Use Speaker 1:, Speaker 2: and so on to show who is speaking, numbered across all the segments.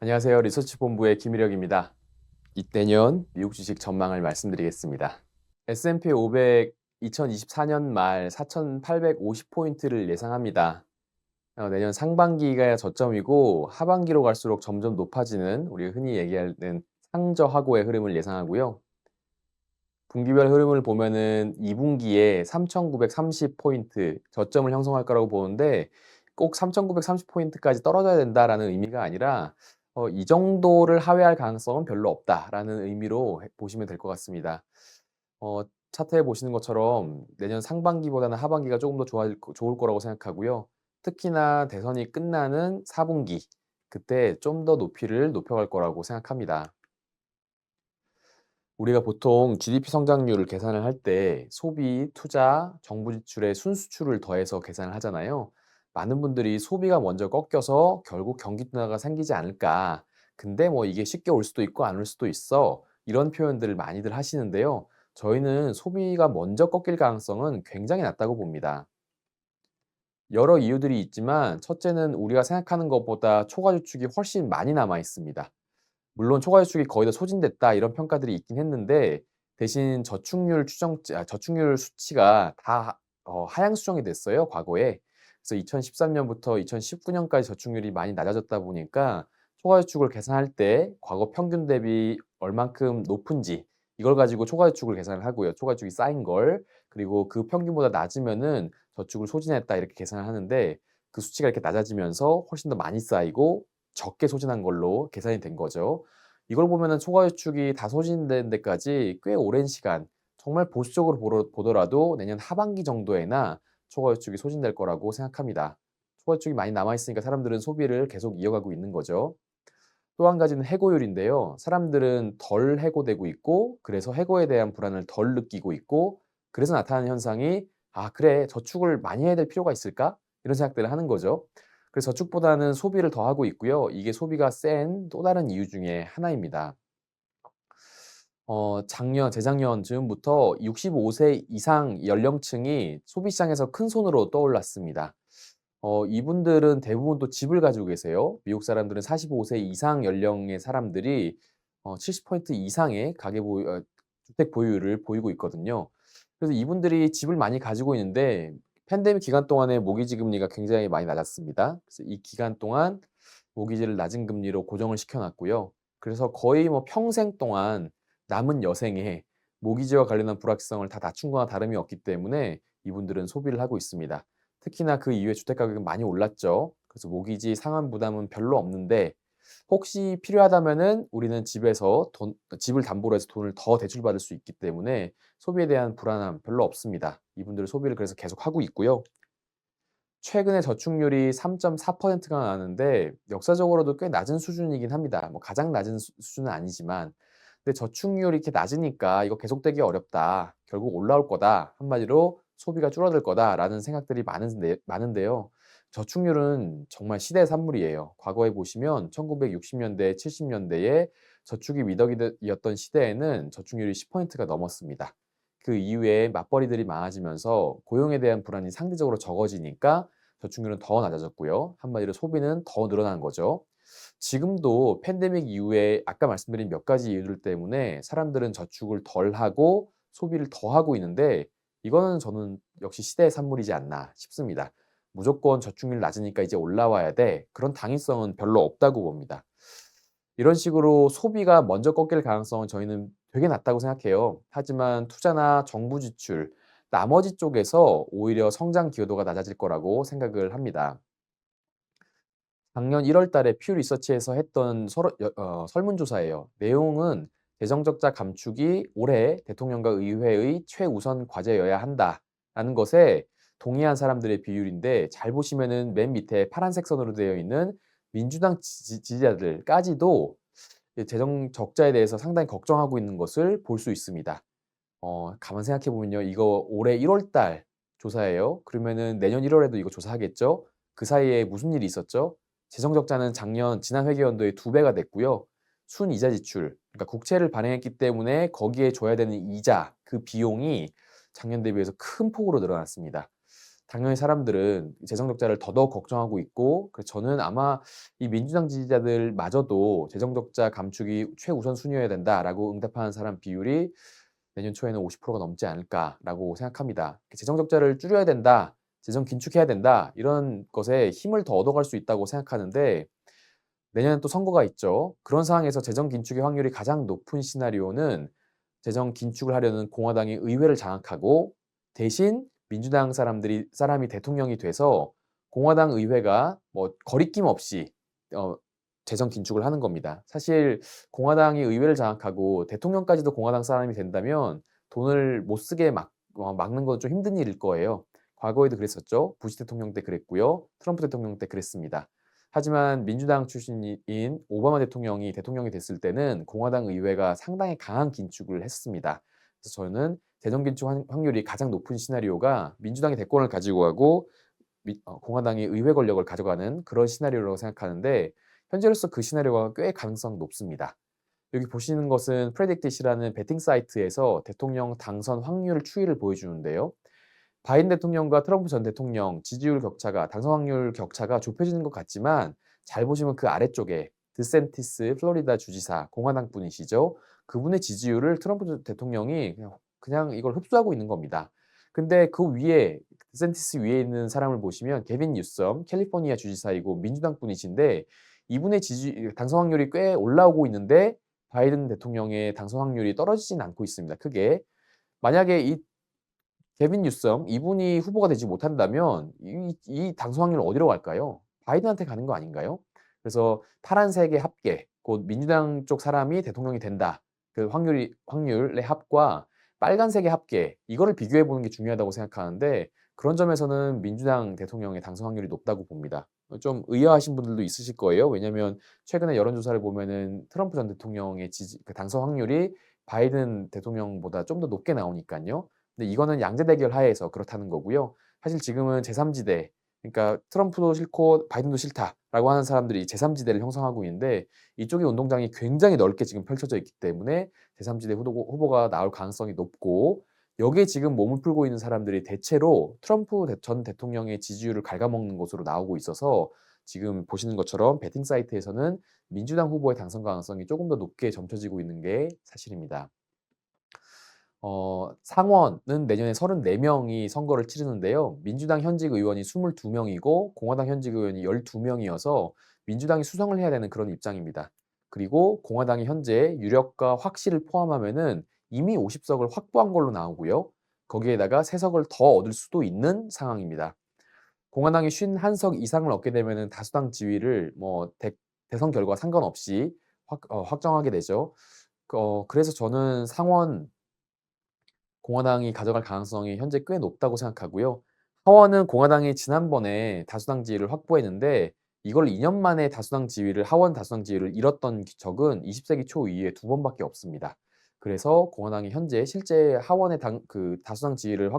Speaker 1: 안녕하세요. 리서치 본부의 김일혁입니다. 이때년 미국 주식 전망을 말씀드리겠습니다. S&P 500 2024년 말 4,850포인트를 예상합니다. 내년 상반기가 저점이고 하반기로 갈수록 점점 높아지는 우리가 흔히 얘기하는 상저하고의 흐름을 예상하고요. 분기별 흐름을 보면은 2분기에 3,930포인트 저점을 형성할 거라고 보는데 꼭 3,930포인트까지 떨어져야 된다라는 의미가 아니라 이 정도를 하회할 가능성은 별로 없다라는 의미로 보시면 될 것 같습니다. 어, 차트에 보시는 것처럼 내년 상반기보다는 하반기가 조금 더 좋을 거라고 생각하고요. 특히나 대선이 끝나는 4분기 그때 좀 더 높이를 높여갈 거라고 생각합니다. 우리가 보통 GDP 성장률을 계산을 할 때 소비, 투자, 정부 지출의 순수출을 더해서 계산을 하잖아요. 많은 분들이 소비가 먼저 꺾여서 결국 경기 둔화가 생기지 않을까. 근데 뭐 이게 쉽게 올 수도 있고 안 올 수도 있어. 이런 표현들을 많이들 하시는데요. 저희는 소비가 먼저 꺾일 가능성은 굉장히 낮다고 봅니다. 여러 이유들이 있지만 첫째는 우리가 생각하는 것보다 초과 지출이 훨씬 많이 남아 있습니다. 물론 초과 지출이 거의 다 소진됐다 이런 평가들이 있긴 했는데 대신 저축률 수치가 다 하향 수정이 됐어요, 과거에. 그래서 2013년부터 2019년까지 저축률이 많이 낮아졌다 보니까 초과 지출을 계산할 때 과거 평균 대비 얼만큼 높은지 이걸 가지고 초과 지출을 계산을 하고요. 초과 지출이 쌓인 걸. 그리고 그 평균보다 낮으면은 저축을 소진했다 이렇게 계산을 하는데 그 수치가 이렇게 낮아지면서 훨씬 더 많이 쌓이고 적게 소진한 걸로 계산이 된 거죠. 이걸 보면은 초과 지출이 다 소진된 데까지 꽤 오랜 시간 정말 보수적으로 보더라도 내년 하반기 정도에나 초과 지출이 소진될 거라고 생각합니다. 초과 지출이 많이 남아 있으니까 사람들은 소비를 계속 이어가고 있는 거죠. 또 한 가지는 해고율인데요. 사람들은 덜 해고되고 있고 그래서 해고에 대한 불안을 덜 느끼고 있고 그래서 나타나는 현상이 '아 그래. 저축을 많이 해야 될 필요가 있을까?' 이런 생각들을 하는 거죠. 그래서 저축보다는 소비를 더 하고 있고요. 이게 소비가 센 또 다른 이유 중에 하나입니다. 재작년 즈음부터 65세 이상 연령층이 소비 시장에서 큰손으로 떠올랐습니다. 이분들은 대부분 또 집을 가지고 계세요. 미국 사람들은 45세 이상 연령의 사람들이 70% 이상의 주택 보유율을 보이고 있거든요. 그래서 이분들이 집을 많이 가지고 있는데 팬데믹 기간 동안에 모기지 금리가 굉장히 많이 낮았습니다. 그래서 이 기간 동안 모기지를 낮은 금리로 고정을 시켜 놨고요. 그래서 거의 뭐 평생 동안 남은 여생에 모기지와 관련한 불확실성을 다 낮춘 거나 다름이 없기 때문에 이분들은 소비를 하고 있습니다. 특히나 그 이후에 주택 가격은 많이 올랐죠. 그래서 모기지 상환 부담은 별로 없는데 혹시 필요하다면은 우리는 집을 담보로 해서 돈을 더 대출받을 수 있기 때문에 소비에 대한 불안함 별로 없습니다. 이분들은 소비를 그래서 계속하고 있고요. 최근에 저축률이 3.4%가 나왔는데 역사적으로도 꽤 낮은 수준이긴 합니다. 뭐 가장 낮은 수준은 아니지만 근데 저축률이 이렇게 낮으니까 '이거 계속되기 어렵다. 결국 올라올 거다.' 한마디로 '소비가 줄어들 거다.'라는 생각들이 많은데요. 저축률은 정말 시대의 산물이에요. 과거에 보시면 1960년대, 70년대에 저축이 미덕이었던 시대에는 저축률이 10%가 넘었습니다. 그 이후에 맞벌이들이 많아지면서 고용에 대한 불안이 상대적으로 적어지니까 저축률은 더 낮아졌고요. 한마디로 소비는 더 늘어난 거죠. 지금도 팬데믹 이후에 아까 말씀드린 몇 가지 이유들 때문에 사람들은 저축을 덜 하고 소비를 더 하고 있는데 이거는 저는 역시 시대의 산물이지 않나 싶습니다. 무조건 저축률 낮으니까 이제 올라와야 돼. 그런 당위성은 별로 없다고 봅니다. 이런 식으로 소비가 먼저 꺾일 가능성은 저희는 되게 낮다고 생각해요. 하지만 투자나 정부 지출, 나머지 쪽에서 오히려 성장 기여도가 낮아질 거라고 생각을 합니다. 작년 1월 달에 퓨 리서치에서 했던 설문조사예요. 내용은 "재정 적자 감축이 올해 대통령과 의회의 최우선 과제여야 한다."라는 것에 동의한 사람들의 비율인데 잘 보시면은 맨 밑에 파란색 선으로 되어 있는 민주당 지지자들까지도 이 재정 적자에 대해서 상당히 걱정하고 있는 것을 볼 수 있습니다. 가만 생각해 보면요. 이거 올해 1월 달 조사예요. 그러면은 내년 1 월에도 이거 조사하겠죠? 그 사이에 무슨 일이 있었죠? 재정 적자는 지난 회계연도에 2배가 됐고요. 순이자 지출, 그러니까 국채를 발행했기 때문에 거기에 줘야 되는 이자, 그 비용이 작년 대비해서 큰 폭으로 늘어났습니다. 당연히 사람들은 재정 적자를 더더욱 걱정하고 있고, 그래서 저는 아마 이 민주당 지지자들마저도 "재정 적자 감축이 최우선 순위여야 된다."라고 응답하는 사람 비율이 내년 초에는 50%가 넘지 않을까라고 생각합니다. '재정 적자를 줄여야 된다. 재정 긴축해야 된다.' 이런 것에 힘을 더 얻어갈 수 있다고 생각하는데, 내년엔 또 선거가 있죠. 그런 상황에서 재정 긴축의 확률이 가장 높은 시나리오는 재정 긴축을 하려는 공화당이 의회를 장악하고, 대신 민주당 사람이 대통령이 돼서 공화당 의회가 뭐 거리낌 없이 어 재정 긴축을 하는 겁니다. 사실 공화당이 의회를 장악하고 대통령까지도 공화당 사람이 된다면 돈을 못 쓰게 막는 건 좀 힘든 일일 거예요. 과거에도 그랬었죠. 부시 대통령 때 그랬고요. 트럼프 대통령 때 그랬습니다. 하지만 민주당 출신인 오바마 대통령이 됐을 때는 공화당 의회가 상당히 강한 긴축을 했습니다. 그래서 저는 재정 긴축 확률이 가장 높은 시나리오가 민주당이 대권을 가지고 가고 공화당이 의회 권력을 가져가는 그런 시나리오라고 생각하는데, 현재로서 그 시나리오가 꽤 가능성 높습니다. 여기 보시는 것은 프레딕핏이라는 베팅 사이트에서 대통령 당선 확률 추이를 보여주는데요. 바이든 대통령과 트럼프 전 대통령 당선 확률 격차가 좁혀지는 것 같지만, 잘 보시면 그 아래쪽에 드샌티스 플로리다 주지사 공화당 분이시죠. 그분의 지지율을 트럼프 대통령이 그냥 이걸 흡수하고 있는 겁니다. 근데 그 위에 드샌티스 위에 있는 사람을 보시면 게빈 뉴섬 캘리포니아 주지사이고 민주당 분이신데, 이분의 당선 확률이 꽤 올라오고 있는데 바이든 대통령의 당선 확률이 떨어지진 않고 있습니다, 크게. 만약에 이 게빈 뉴섬 이분이 후보가 되지 못한다면 이 당선 확률은 어디로 갈까요? 바이든한테 가는 거 아닌가요? 그래서 파란색의 합계, 곧 민주당 쪽 사람이 대통령이 된다. 그 확률의 합과 빨간색의 합계, 이거를 비교해 보는 게 중요하다고 생각하는데, 그런 점에서는 민주당 대통령의 당선 확률이 높다고 봅니다. 좀 의아하신 분들도 있으실 거예요. 왜냐하면 최근에 여론조사를 보면은 트럼프 전 대통령의 당선 확률이 바이든 대통령보다 좀 더 높게 나오니까요. 근데 이거는 양자 대결 하에서 그렇다는 거고요. 사실 지금은 제3지대, 그러니까 트럼프도 싫고 바이든도 싫다라고 하는 사람들이 제3지대를 형성하고 있는데, 이쪽의 운동장이 굉장히 넓게 지금 펼쳐져 있기 때문에 제3지대 후보가 나올 가능성이 높고, 여기에 지금 몸을 풀고 있는 사람들이 대체로 트럼프 전 대통령의 지지율을 갉아먹는 것으로 나오고 있어서, 지금 보시는 것처럼 베팅 사이트에서는 민주당 후보의 당선 가능성이 조금 더 높게 점쳐지고 있는 게 사실입니다. 상원은 내년에 34명이 선거를 치르는데요. 민주당 현직 의원이 22명이고 공화당 현직 의원이 12명이어서 민주당이 수성을 해야 되는 그런 입장입니다. 그리고 공화당이 현재 유력과 확실을 포함하면은 이미 50석을 확보한 걸로 나오고요. 거기에다가 3석을 더 얻을 수도 있는 상황입니다. 공화당이 51석 이상을 얻게 되면은 다수당 지위를 뭐 대선 결과 상관없이 확정하게 되죠. 그래서 저는 상원 공화당이 가져갈 가능성이 현재 꽤 높다고 생각하고요. 하원은 공화당이 지난번에 다수당 지위를 확보했는데, 이걸 2년 만에 하원 다수당 지위를 잃었던 적은 20세기 초 이후에 2번밖에 없습니다. 그래서 공화당이 현재 실제 하원의 다수당 지위를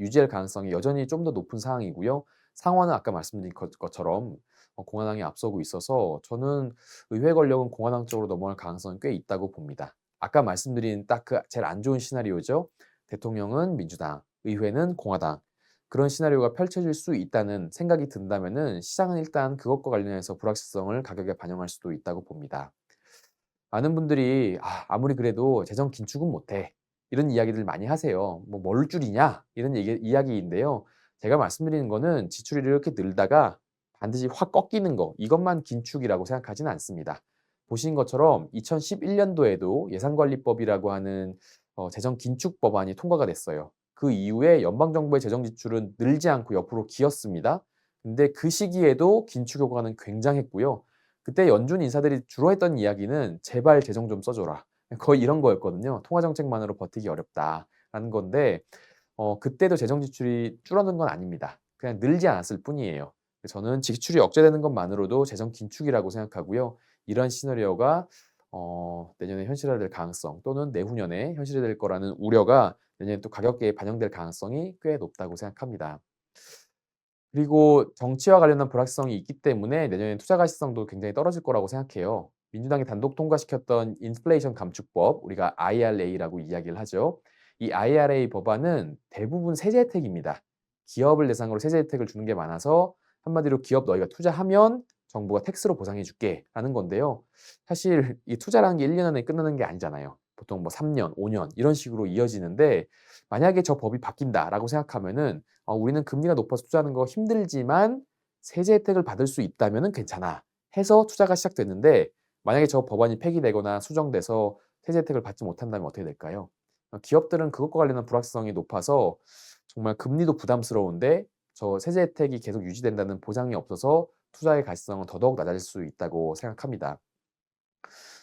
Speaker 1: 유지할 가능성이 여전히 좀 더 높은 상황이고요. 상원은 아까 말씀드린 것처럼 공화당이 앞서고 있어서 저는 의회 권력은 공화당 쪽으로 넘어갈 가능성이 꽤 있다고 봅니다. 아까 말씀드린 딱 그 제일 안 좋은 시나리오죠. 대통령은 민주당, 의회는 공화당. 그런 시나리오가 펼쳐질 수 있다는 생각이 든다면은 시장은 일단 그것과 관련해서 불확실성을 가격에 반영할 수도 있다고 봅니다. 많은 분들이 아무리 그래도 재정 긴축은 못해, 이런 이야기들 많이 하세요. 뭐 뭘 줄이냐 이런 이야기인데요. 제가 말씀드리는 거는 지출이 이렇게 늘다가 반드시 확 꺾이는 거, 이것만 긴축이라고 생각하지는 않습니다. 보신 것처럼 2011년도에도 예산관리법이라고 하는 재정 긴축 법안이 통과가 됐어요. 그 이후에 연방정부의 재정 지출은 늘지 않고 옆으로 기었습니다. 근데 그 시기에도 긴축 효과는 굉장했고요. 그때 연준 인사들이 주로 했던 이야기는 "제발 재정 좀 써 줘라." 거의 이런 거였거든요. "통화 정책만으로 버티기 어렵다."라는 건데, 그때도 재정 지출이 줄어든 건 아닙니다. 그냥 늘지 않았을 뿐이에요. 저는 지출이 억제되는 것만으로도 재정 긴축이라고 생각하고요. 이런 시나리오가 내년에 현실화될 가능성, 또는 내후년에 현실화될 거라는 우려가 내년에 또 가격대에 반영될 가능성이 꽤 높다고 생각합니다. 그리고 정치와 관련한 불확실성이 있기 때문에 내년에 투자 가시성도 굉장히 떨어질 거라고 생각해요. 민주당이 단독 통과시켰던 인플레이션 감축법, 우리가 IRA라고 이야기를 하죠. 이 IRA 법안은 대부분 세제 혜택입니다. 기업을 대상으로 세제 혜택을 주는 게 많아서 한마디로 "기업 너희가 투자하면 정부가 텍스로 보상해 줄게."라는 건데요. 사실 이 투자라는 게 1년 안에 끝나는 게 아니잖아요. 보통 뭐 3 년, 5년 이런 식으로 이어지는데 만약에 저 법이 바뀐다라고 생각하면은 우리는 금리가 높아서 투자하는 거 힘들지만 세제 혜택을 받을 수 있다면은 괜찮아." 해서 투자가 시작됐는데 만약에 저 법안이 폐기되거나 수정돼서 세제 혜택을 받지 못한다면 어떻게 될까요? 기업들은 그것과 관련한 불확실성이 높아서 정말 금리도 부담스러운데 저 세제 혜택이 계속 유지된다는 보장이 없어서 투자의 가치성은 더더욱 낮아질 수 있다고 생각합니다.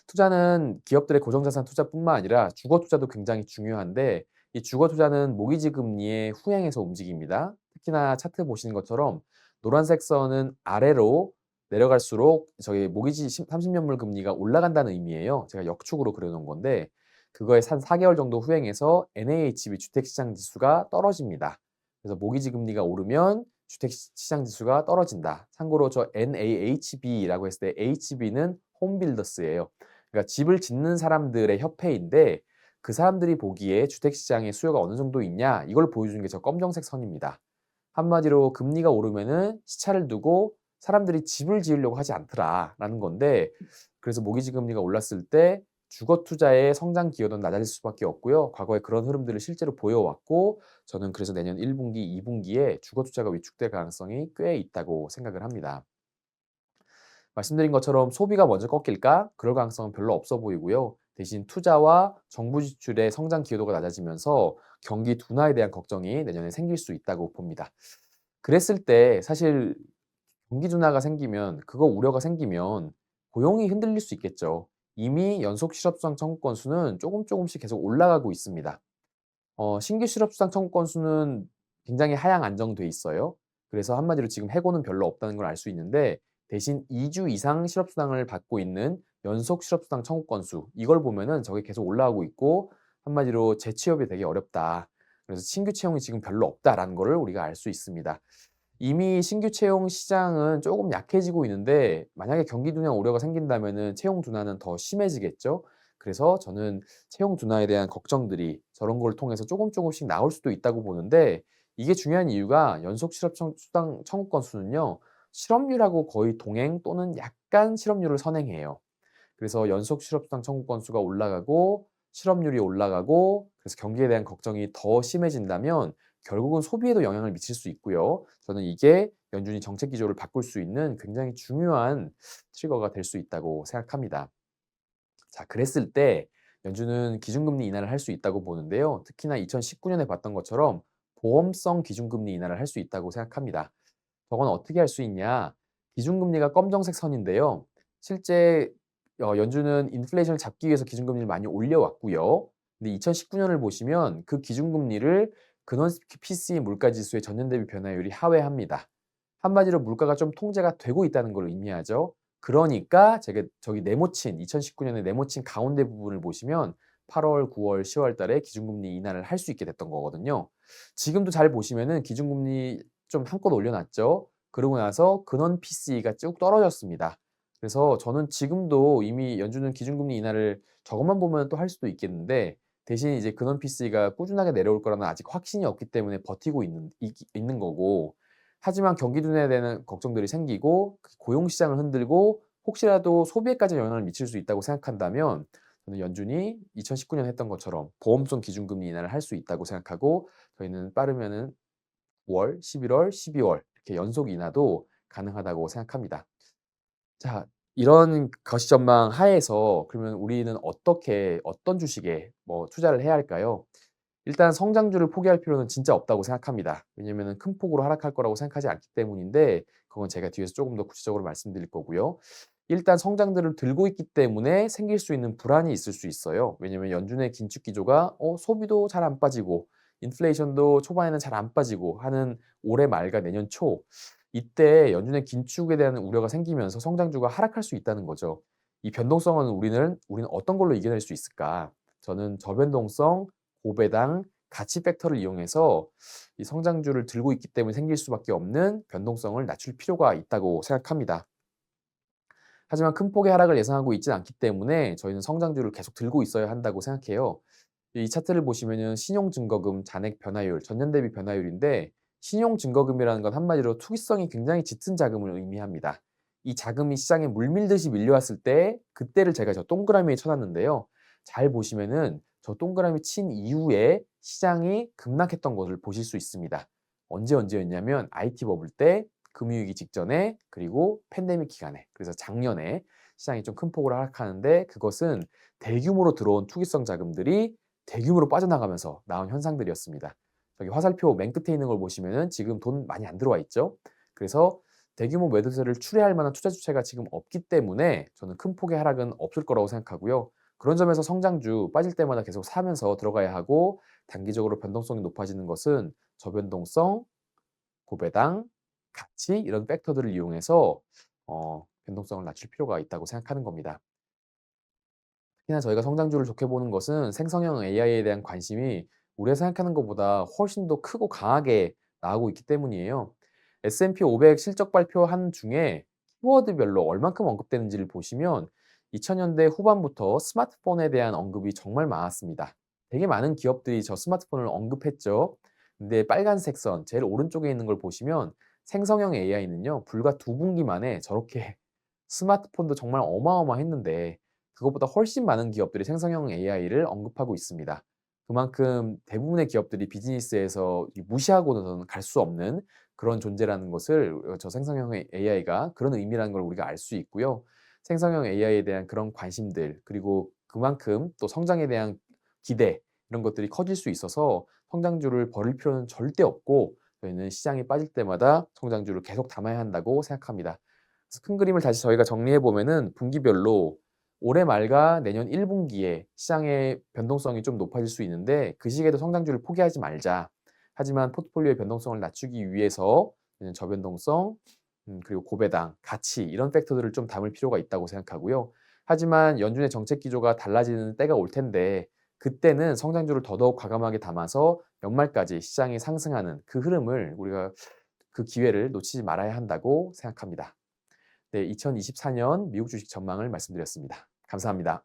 Speaker 1: 투자는 기업들의 고정자산 투자뿐만 아니라 주거 투자도 굉장히 중요한데 이 주거 투자는 모기지 금리에 후행해서 움직입니다. 특히나 차트 보시는 것처럼 노란색 선은 아래로 내려갈수록 저희 모기지 30년물 금리가 올라간다는 의미예요. 제가 역축으로 그려 놓은 건데 그거에 한 4개월 정도 후행해서 NAHB 주택시장 지수가 떨어집니다. 그래서 모기지 금리가 오르면 주택시장 지수가 떨어진다. 참고로 저 NAHB라고 했을 때 HB는 홈빌더스예요. 그러니까 집을 짓는 사람들의 협회인데 그 사람들이 보기에 주택시장의 수요가 어느 정도 있냐 이걸 보여주는 게 저 검정색 선입니다. 한마디로 금리가 오르면은 시차를 두고 사람들이 집을 지으려고 하지 않더라라는 건데 그래서 모기지 금리가 올랐을 때 주거 투자의 성장 기여도는 낮아질 수밖에 없고요. 과거에 그런 흐름들을 실제로 보여왔고 저는 그래서 내년 1분기, 2분기에 주거 투자가 위축될 가능성이 꽤 있다고 생각을 합니다. 말씀드린 것처럼 소비가 먼저 꺾일까? 그럴 가능성은 별로 없어 보이고요. 대신 투자와 정부 지출의 성장 기여도가 낮아지면서 경기 둔화에 대한 걱정이 내년에 생길 수 있다고 봅니다. 그랬을 때 사실 경기 둔화가 생기면 그거 우려가 생기면 고용이 흔들릴 수 있겠죠. 이미 연속 실업수당 청구 건수는 조금씩 계속 올라가고 있습니다. 신규 실업수당 청구 건수는 굉장히 하향 안정돼 있어요. 그래서 한마디로 지금 해고는 별로 없다는 걸 알 수 있는데 대신 2주 이상 실업수당을 받고 있는 연속 실업수당 청구 건수 이걸 보면은 저게 계속 올라가고 있고 한마디로 재취업이 되게 어렵다. 그래서 신규 채용이 지금 별로 없다라는 거를 우리가 알 수 있습니다. 이미 신규 채용 시장은 조금 약해지고 있는데 만약에 경기 둔화 우려가 생긴다면은 채용 둔화는 더 심해지겠죠. 그래서 저는 채용 둔화에 대한 걱정들이 저런 걸 통해서 조금씩 나올 수도 있다고 보는데 이게 중요한 이유가 연속 실업 수당 청구 건수는요. 실업률하고 거의 동행 또는 약간 실업률을 선행해요. 그래서 연속 실업수당 청구 건수가 올라가고 실업률이 올라가고 그래서 경기에 대한 걱정이 더 심해진다면 결국은 소비에도 영향을 미칠 수 있고요. 저는 이게 연준이 정책 기조를 바꿀 수 있는 굉장히 중요한 트리거가 될 수 있다고 생각합니다. 자, 그랬을 때 연준은 기준금리 인하를 할 수 있다고 보는데요. 특히나 2019년에 봤던 것처럼 보험성 기준금리 인하를 할 수 있다고 생각합니다. 저건 어떻게 할 수 있냐? 기준금리가 검정색 선인데요. 실제 연준은 인플레이션을 잡기 위해서 기준금리를 많이 올려왔고요. 근데 2019년을 보시면 그 기준금리를 근원 PCE 물가지수의 전년 대비 변화율이 하회합니다. 한마디로 물가가 좀 통제가 되고 있다는 걸 의미하죠. 그러니까 제가 저기 네모친 2019년에 네모친 가운데 부분을 보시면 8월, 9월, 10월 달에 기준금리 인하를 할 수 있게 됐던 거거든요. 지금도 잘 보시면은 기준금리 좀 한껏 올려놨죠. 그러고 나서 근원 PCE가 쭉 떨어졌습니다. 그래서 저는 지금도 이미 연준은 기준금리 인하를 저것만 보면 또 할 수도 있겠는데 대신 이제 근원 PCE가 꾸준하게 내려올 거라는 아직 확신이 없기 때문에 버티고 있는 거고 하지만 경기 둔화에 대한 걱정들이 생기고 고용 시장을 흔들고 혹시라도 소비에까지 영향을 미칠 수 있다고 생각한다면 저는 연준이 2019년 했던 것처럼 보험성 기준금리 인하를 할 수 있다고 생각하고 저희는 빠르면은 9월, 11월, 12월 이렇게 연속 인하도 가능하다고 생각합니다. 자, 이런 거시 전망 하에서 그러면 우리는 어떻게 어떤 주식에 뭐 투자를 해야 할까요? 일단 성장주를 포기할 필요는 진짜 없다고 생각합니다. 왜냐면은 큰 폭으로 하락할 거라고 생각하지 않기 때문인데 그건 제가 뒤에서 조금 더 구체적으로 말씀드릴 거고요. 일단 성장들을 들고 있기 때문에 생길 수 있는 불안이 있을 수 있어요. 왜냐면 연준의 긴축 기조가 소비도 잘 안 빠지고 인플레이션도 초반에는 잘 안 빠지고 하는 올해 말과 내년 초 이때 연준의 긴축에 대한 우려가 생기면서 성장주가 하락할 수 있다는 거죠. 이 변동성은 우리는 어떤 걸로 이겨낼 수 있을까? 저는 저변동성, 고배당, 가치 팩터를 이용해서 이 성장주를 들고 있기 때문에 생길 수밖에 없는 변동성을 낮출 필요가 있다고 생각합니다. 하지만 큰 폭의 하락을 예상하고 있지는 않기 때문에 저희는 성장주를 계속 들고 있어야 한다고 생각해요. 이 차트를 보시면은 신용증거금 잔액 변화율, 전년 대비 변화율인데 신용증거금이라는 건 한마디로 투기성이 굉장히 짙은 자금을 의미합니다. 이 자금이 시장에 물밀듯이 밀려왔을 때 그때를 제가 저 동그라미에 쳐놨는데요. 잘 보시면은 저 동그라미 친 이후에 시장이 급락했던 것을 보실 수 있습니다. 언제였냐면 IT 버블 때, 금융위기 직전에, 그리고 팬데믹 기간에, 그래서 작년에 시장이 좀 큰 폭으로 하락하는데 그것은 대규모로 들어온 투기성 자금들이 대규모로 빠져나가면서 나온 현상들이었습니다. 여기 화살표 맨 끝에 있는 걸 보시면은 지금 돈 많이 안 들어와 있죠. 그래서 대규모 매도세를 출회할 만한 투자 주체가 지금 없기 때문에 저는 큰 폭의 하락은 없을 거라고 생각하고요. 그런 점에서 성장주 빠질 때마다 계속 사면서 들어가야 하고, 단기적으로 변동성이 높아지는 것은 저변동성, 고배당, 가치 이런 팩터들을 이용해서 변동성을 낮출 필요가 있다고 생각하는 겁니다. 특히나 저희가 성장주를 좋게 보는 것은 생성형 AI에 대한 관심이 우리가 생각하는 것보다 훨씬 더 크고 강하게 나오고 있기 때문이에요. S&P 500 실적 발표한 중에 키워드별로 얼만큼 언급되는지를 보시면 2000년대 후반부터 스마트폰에 대한 언급이 정말 많았습니다. 되게 많은 기업들이 저 스마트폰을 언급했죠. 근데 빨간색 선 제일 오른쪽에 있는 걸 보시면 생성형 AI는요, 불과 2분기 만에 저렇게 스마트폰도 정말 어마어마했는데 그것보다 훨씬 많은 기업들이 생성형 AI를 언급하고 있습니다. 그만큼 대부분의 기업들이 비즈니스에서 무시하고는 갈 수 없는 그런 존재라는 것을 저 생성형 AI가 그런 의미라는 걸 우리가 알 수 있고요. 생성형 AI에 대한 그런 관심들, 그리고 그만큼 또 성장에 대한 기대, 이런 것들이 커질 수 있어서 성장주를 버릴 필요는 절대 없고 저희는 시장이 빠질 때마다 성장주를 계속 담아야 한다고 생각합니다. 그래서 큰 그림을 다시 저희가 정리해 보면은 분기별로 올해 말과 내년 1분기에 시장의 변동성이 좀 높아질 수 있는데 그 시기에도 성장주를 포기하지 말자. 하지만 포트폴리오의 변동성을 낮추기 위해서 저변동성, 그리고 고배당, 가치 이런 팩터들을 좀 담을 필요가 있다고 생각하고요. 하지만 연준의 정책 기조가 달라지는 때가 올 텐데 그때는 성장주를 더더욱 과감하게 담아서 연말까지 시장이 상승하는 그 흐름을 우리가 그 기회를 놓치지 말아야 한다고 생각합니다. 네, 2024년 미국 주식 전망을 말씀드렸습니다. 감사합니다.